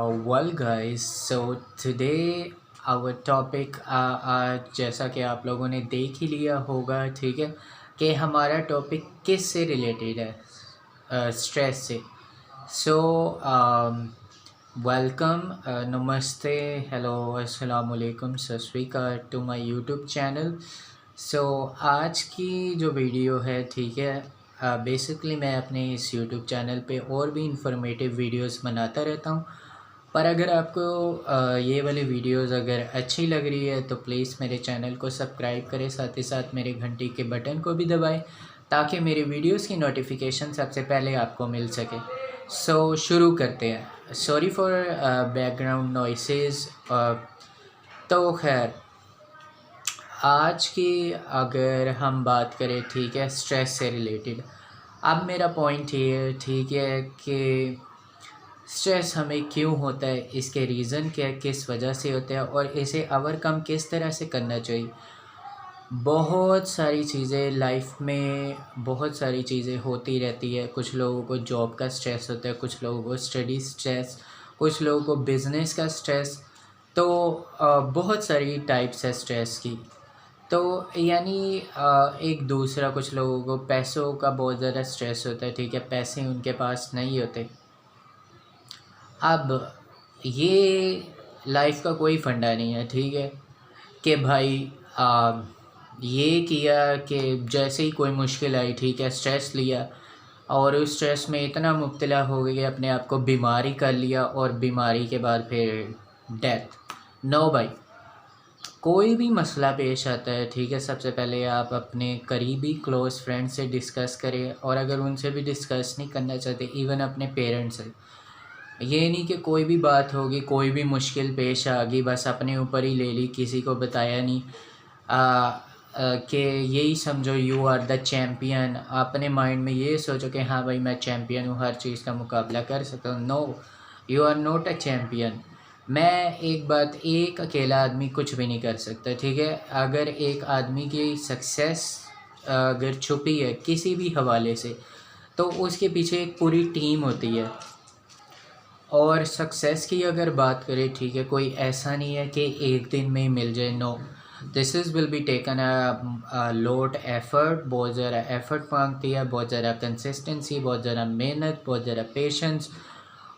Well guys, so today our topic आज जैसा कि आप लोगों ने देख ही लिया होगा, ठीक है, कि हमारा टॉपिक किस से रिलेटेड है, स्ट्रेस से। सो वेलकम, नमस्ते, हेलो, अस्सलाम वालेकुम, सत श्री अकाल टू माय यूट्यूब चैनल। सो आज की जो वीडियो है, ठीक है, बेसिकली मैं अपने इस यूट्यूब चैनल पे और भी इंफॉर्मेटिव वीडियोस बनाता रहता हूँ, पर अगर आपको ये वाली वीडियोस अगर अच्छी लग रही है तो प्लीज़ मेरे चैनल को सब्सक्राइब करें, साथ ही साथ मेरे घंटी के बटन को भी दबाएं ताकि मेरी वीडियोस की नोटिफिकेशन सबसे पहले आपको मिल सके। सो शुरू करते हैं। Sorry for background noises. तो खैर, आज की अगर हम बात करें, ठीक है, स्ट्रेस से रिलेटेड, अब मेरा पॉइंट ये है, ठीक है, कि स्ट्रेस हमें क्यों होता है, इसके रीज़न क्या है, किस वजह से होता है और इसे ओवरकम किस तरह से करना चाहिए। बहुत सारी चीज़ें लाइफ में, बहुत सारी चीज़ें होती रहती है। कुछ लोगों को जॉब का स्ट्रेस होता है, कुछ लोगों को स्टडी स्ट्रेस, कुछ लोगों को बिज़नेस का स्ट्रेस। तो बहुत सारी टाइप्स है स्ट्रेस की। तो यानी एक दूसरा, कुछ लोगों को पैसों का बहुत ज़्यादा स्ट्रेस होता है, ठीक है, पैसे उनके पास नहीं होते। अब ये लाइफ का कोई फंडा नहीं है, ठीक है, कि भाई ये किया कि जैसे ही कोई मुश्किल आई, ठीक है, स्ट्रेस लिया और उस स्ट्रेस में इतना मुब्तला हो गया, अपने आप को बीमारी कर लिया और बीमारी के बाद फिर डेथ। नो भाई, कोई भी मसला पेश आता है, ठीक है, सबसे पहले आप अपने करीबी क्लोज़ फ्रेंड से डिस्कस करें, और अगर उनसे भी डिस्कस नहीं करना चाहते, इवन अपने पेरेंट्स से। ये नहीं कि कोई भी बात होगी, कोई भी मुश्किल पेश आ गई, बस अपने ऊपर ही ले ली, किसी को बताया नहीं, कि यही समझो यू आर द चैम्पियन। अपने माइंड में ये सोचो कि हाँ भाई मैं चैम्पियन हूँ, हर चीज़ का मुकाबला कर सकता हूँ। No, you are not a champion. मैं एक बात, एक अकेला आदमी कुछ भी नहीं कर सकता, ठीक है। अगर एक आदमी की सक्सेस अगर छुपी है किसी भी हवाले से, तो उसके पीछे एक पूरी टीम होती है। और सक्सेस की अगर बात करें, ठीक है, कोई ऐसा नहीं है कि एक दिन में ही मिल जाए। No, this is will be taken a lot effort. बहुत ज़्यादा एफर्ट मांगती है, बहुत ज़्यादा कंसिस्टेंसी, बहुत ज़्यादा मेहनत, बहुत ज़्यादा पेशेंस,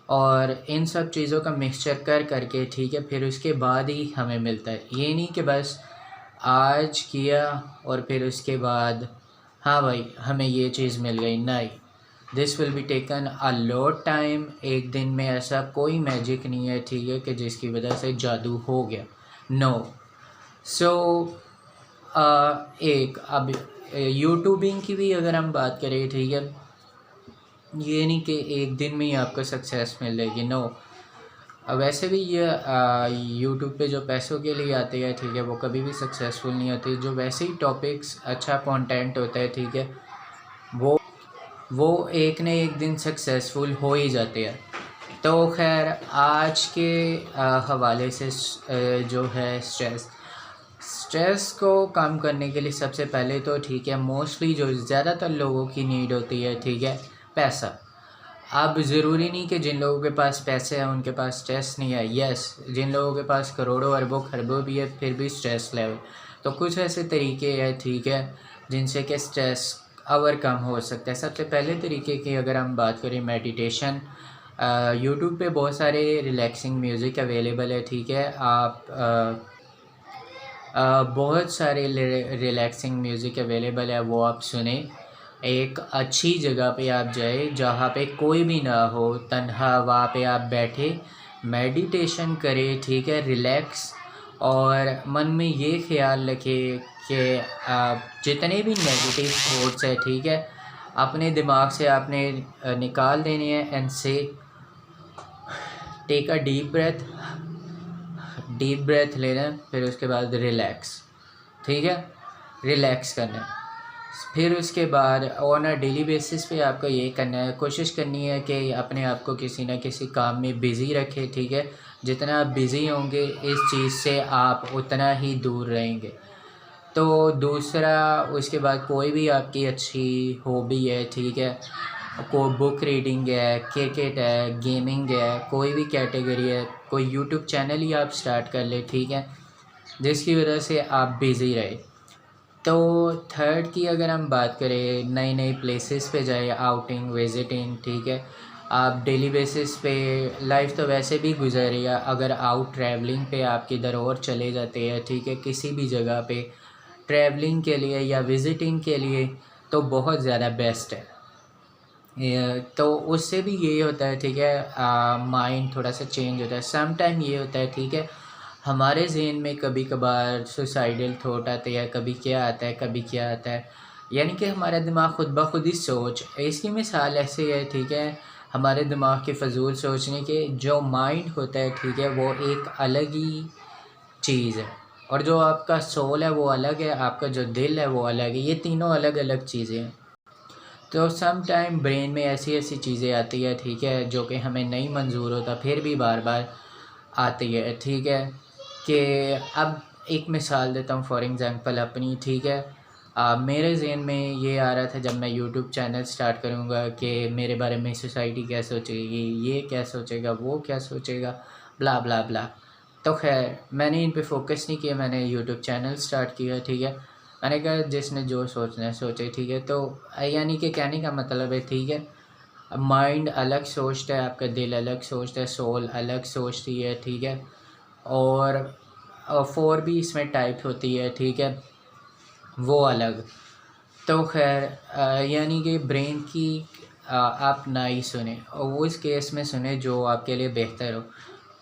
और इन सब चीज़ों का मिक्सचर कर करके, ठीक है, फिर उसके बाद ही हमें मिलता है। ये नहीं कि बस आज किया और फिर उसके बाद हाँ भाई हमें ये चीज़ मिल गई। नहीं, this will be taken a lot time. एक दिन में ऐसा कोई मैजिक नहीं है, ठीक है, कि जिसकी वजह से जादू हो गया। नो। सो एक अब यूट्यूबिंग की भी अगर हम बात करें, ठीक है, ये नहीं कि एक दिन में ही आपको सक्सेस मिल जाएगी। नो, वैसे भी ये यूट्यूब पे जो पैसों के लिए आते हैं, ठीक है, वो कभी भी सक्सेसफुल नहीं होते। जो वैसे ही टॉपिक्स, अच्छा कंटेंट होता है, ठीक है, वो एक न एक दिन सक्सेसफुल हो ही जाते हैं। तो खैर, आज के हवाले से जो है स्ट्रेस को कम करने के लिए सबसे पहले तो, ठीक है, मोस्टली जो ज़्यादातर लोगों की नीड होती है, ठीक है, पैसा। अब ज़रूरी नहीं कि जिन लोगों के पास पैसे हैं उनके पास स्ट्रेस नहीं है। यस, जिन लोगों के पास करोड़ों अरबों खरबों भी है फिर भी स्ट्रेस लेवल। तो कुछ ऐसे तरीके हैं, ठीक है, जिनसे कि स्ट्रेस ओवरकम हो सकता है। सबसे पहले तरीके की अगर हम बात करें, मेडिटेशन। यूट्यूब पे बहुत सारे रिलैक्सिंग म्यूज़िक अवेलेबल है, ठीक है। आप बहुत सारे रिलैक्सिंग म्यूज़िक अवेलेबल है, वो आप सुने। एक अच्छी जगह पे आप जाए जहाँ पे कोई भी ना हो, तन्हा, वहाँ पे आप बैठे मेडिटेशन करें, ठीक है, रिलैक्स। और मन में ये ख्याल रखें कि आप जितने भी नेगेटिव थॉट्स है, ठीक है, अपने दिमाग से आपने निकाल देने हैं। एंड से टेक अ डीप ब्रेथ लेना है, फिर उसके बाद रिलैक्स, ठीक है, रिलैक्स करना है। फिर उसके बाद ऑन अ डेली बेसिस पे आपको ये करना है, कोशिश करनी है कि अपने आप को किसी न किसी काम में बिज़ी रखें, ठीक है। जितना आप बिज़ी होंगे इस चीज़ से आप उतना ही दूर रहेंगे। तो दूसरा, उसके बाद कोई भी आपकी अच्छी हॉबी है, ठीक है, कोई बुक रीडिंग है, क्रिकेट है, गेमिंग है, कोई भी कैटेगरी है, कोई यूट्यूब चैनल ही आप स्टार्ट कर ले, ठीक है, जिसकी वजह से आप बिज़ी रहे। तो थर्ड की अगर हम बात करें, नई नई प्लेसेस पे जाए, आउटिंग, विजिटिंग, ठीक है, आप डेली बेसिस पे लाइफ तो वैसे भी गुजर रही है, अगर आउट ट्रैवलिंग पे आप किधर और चले जाते हैं, ठीक है, किसी भी जगह पे ट्रैवलिंग के लिए या विज़िटिंग के लिए, तो बहुत ज़्यादा बेस्ट है। तो उससे भी यही होता है, ठीक है, माइंड थोड़ा सा चेंज होता है। सम टाइम ये होता है, ठीक है, हमारे जहन में कभी कभार सुसाइडल थॉट आते हैं, कभी क्या आता है, कभी क्या आता है, यानी कि हमारा दिमाग खुद ब खुद ही सोच, इसकी मिसाल ऐसे है, ठीक है, हमारे दिमाग के फजूल सोचने के जो माइंड होता है, ठीक है, वो एक अलग ही चीज़ है, और जो आपका सोल है वो अलग है, आपका जो दिल है वो अलग है, ये तीनों अलग अलग चीज़ें हैं। तो सम टाइम ब्रेन में ऐसी ऐसी चीज़ें आती है, ठीक है, जो कि हमें नहीं मंजूर होता, फिर भी बार बार आती है, ठीक है, कि अब एक मिसाल देता हूँ फॉर एग्ज़ाम्पल अपनी, ठीक है, मेरे जहन में ये आ रहा था जब मैं यूट्यूब चैनल स्टार्ट करूँगा कि मेरे बारे में सोसाइटी क्या सोचेगी, ये क्या सोचेगा, वो क्या सोचेगा, ब्ला ब्ला ब्ला। तो खैर मैंने इन पे फोकस नहीं किया, मैंने यूट्यूब चैनल स्टार्ट किया, ठीक है, मैंने कहा जिसने जो सोचना है सोचे, ठीक है। तो यानी कि कहने का मतलब है, ठीक है, माइंड अलग सोचता है, आपका दिल अलग सोचता है, सोल अलग सोचती है, ठीक है, और फोर भी इसमें टाइप होती है, ठीक है, वो अलग। तो खैर यानी कि ब्रेन की आप ना ही सुने, और वो इस केस में सुने जो आपके लिए बेहतर हो,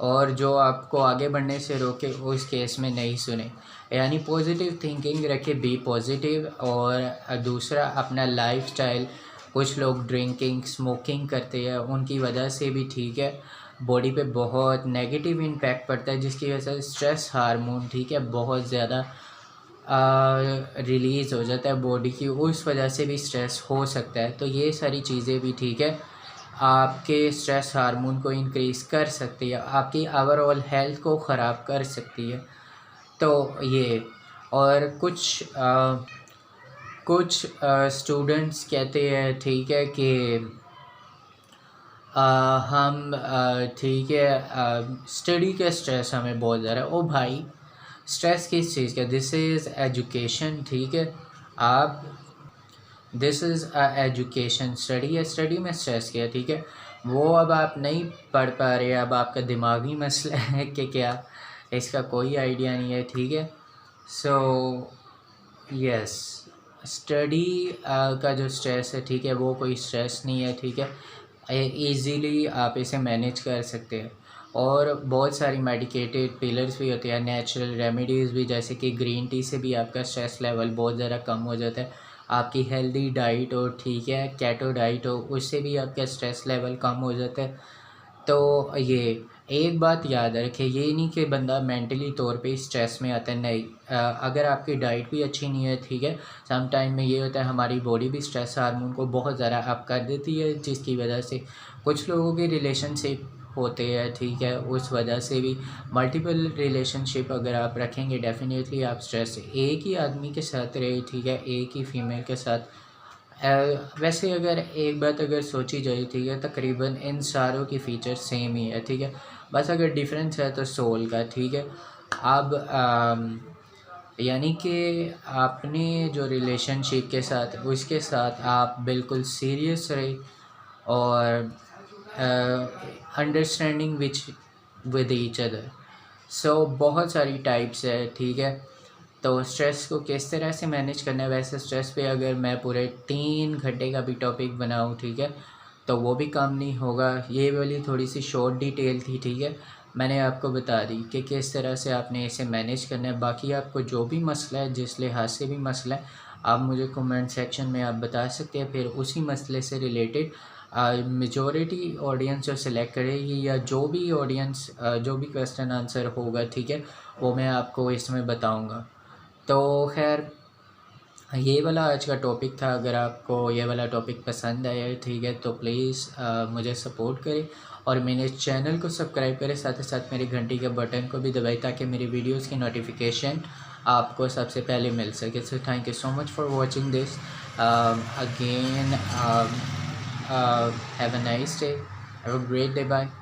और जो आपको आगे बढ़ने से रोके वो इस केस में नहीं सुने। यानी पॉजिटिव थिंकिंग रखे, बी पॉजिटिव। और दूसरा अपना लाइफस्टाइल, कुछ लोग ड्रिंकिंग स्मोकिंग करते हैं, उनकी वजह से भी, ठीक है, बॉडी पे बहुत नेगेटिव इम्पैक्ट पड़ता है, जिसकी वजह से स्ट्रेस हार्मोन, ठीक है, बहुत ज़्यादा रिलीज़ हो जाता है बॉडी की, उस वजह से भी स्ट्रेस हो सकता है। तो ये सारी चीज़ें भी, ठीक है, आपके स्ट्रेस हार्मोन को इंक्रीज़ कर सकती है, आपकी ओवरऑल हेल्थ को ख़राब कर सकती है। तो ये, और कुछ स्टूडेंट्स कहते हैं, ठीक है, कि हम ठीक है, स्टडी का स्ट्रेस हमें बहुत ज़्यादा। ओ भाई, स्ट्रेस किस चीज़ का? दिस इज़ एजुकेशन, ठीक है, आप दिस इज़ एजुकेशन, स्टडी है, स्टडी में स्ट्रेस किया, ठीक है, वो अब आप नहीं पढ़ पा रहे, अब आपका दिमागी मसला है कि क्या, इसका कोई आइडिया नहीं है, ठीक है। सो यस, स्टडी का जो स्ट्रेस है, ठीक है, वो कोई स्ट्रेस नहीं है, ठीक है, ईज़िली आप इसे मैनेज कर सकते हैं। और बहुत सारी मेडिकेटेड पिलर्स भी होते हैं, नेचुरल रेमेडीज़ भी, जैसे कि ग्रीन टी से भी आपका स्ट्रेस लेवल बहुत ज़्यादा कम हो जाता है। आपकी हेल्दी डाइट हो, ठीक है, केटो डाइट हो, उससे भी आपका स्ट्रेस लेवल कम हो जाता है। तो ये एक बात याद रखें, ये नहीं कि बंदा मेंटली तौर पे स्ट्रेस में आता है, नहीं। अगर आपकी डाइट भी अच्छी नहीं है, ठीक है, सम टाइम में ये होता है हमारी बॉडी भी स्ट्रेस हार्मोन को बहुत ज़्यादा अप कर देती है, जिसकी वजह से कुछ लोगों की रिलेशनशिप होते हैं, ठीक है, उस वजह से भी मल्टीपल रिलेशनशिप अगर आप रखेंगे, डेफिनेटली आप स्ट्रेस एक ही आदमी के साथ रहे, ठीक है, एक ही फीमेल के साथ। वैसे अगर एक बात अगर सोची जाए, ठीक है, तकरीबन इन सारों की फ़ीचर सेम ही है, ठीक है, बस अगर डिफरेंस है तो सोल का, ठीक है। अब यानी कि आपने जो रिलेशनशिप के साथ, उसके साथ आप बिल्कुल सीरियस रहे, और अंडरस्टैंडिंग विद ईच अदर। सो बहुत सारी टाइप्स है, ठीक है। तो स्ट्रेस को किस तरह से मैनेज करना है, वैसे स्ट्रेस पे अगर मैं पूरे 3 घंटे का भी टॉपिक बनाऊँ, ठीक है, तो वो भी कम नहीं होगा। ये वाली थोड़ी सी शॉर्ट डिटेल थी, ठीक है, मैंने आपको बता दी कि किस तरह से आपने इसे मैनेज करना है। बाकी आपको जो भी मसला है, जिस लिहाज से भी मसला है, आप मुझे कमेंट सेक्शन में आप बता सकते हैं। फिर उसी मसले से रिलेटेड मेजॉरिटी ऑडियंस जो सिलेक्ट करेगी, या जो भी ऑडियंस जो भी क्वेश्चन आंसर होगा, ठीक है, वो मैं आपको इसमें बताऊँगा। तो खैर ये वाला आज का टॉपिक था। अगर आपको ये वाला टॉपिक पसंद आया, ठीक है, तो प्लीज़ मुझे सपोर्ट करें, और मेरे चैनल को सब्सक्राइब करें, साथ ही साथ मेरी घंटी के बटन को भी दबाएं, ताकि मेरी वीडियोस की नोटिफिकेशन आपको सबसे पहले मिल सके। So thank you so much for watching this again. Have a nice day, have a great day, bye.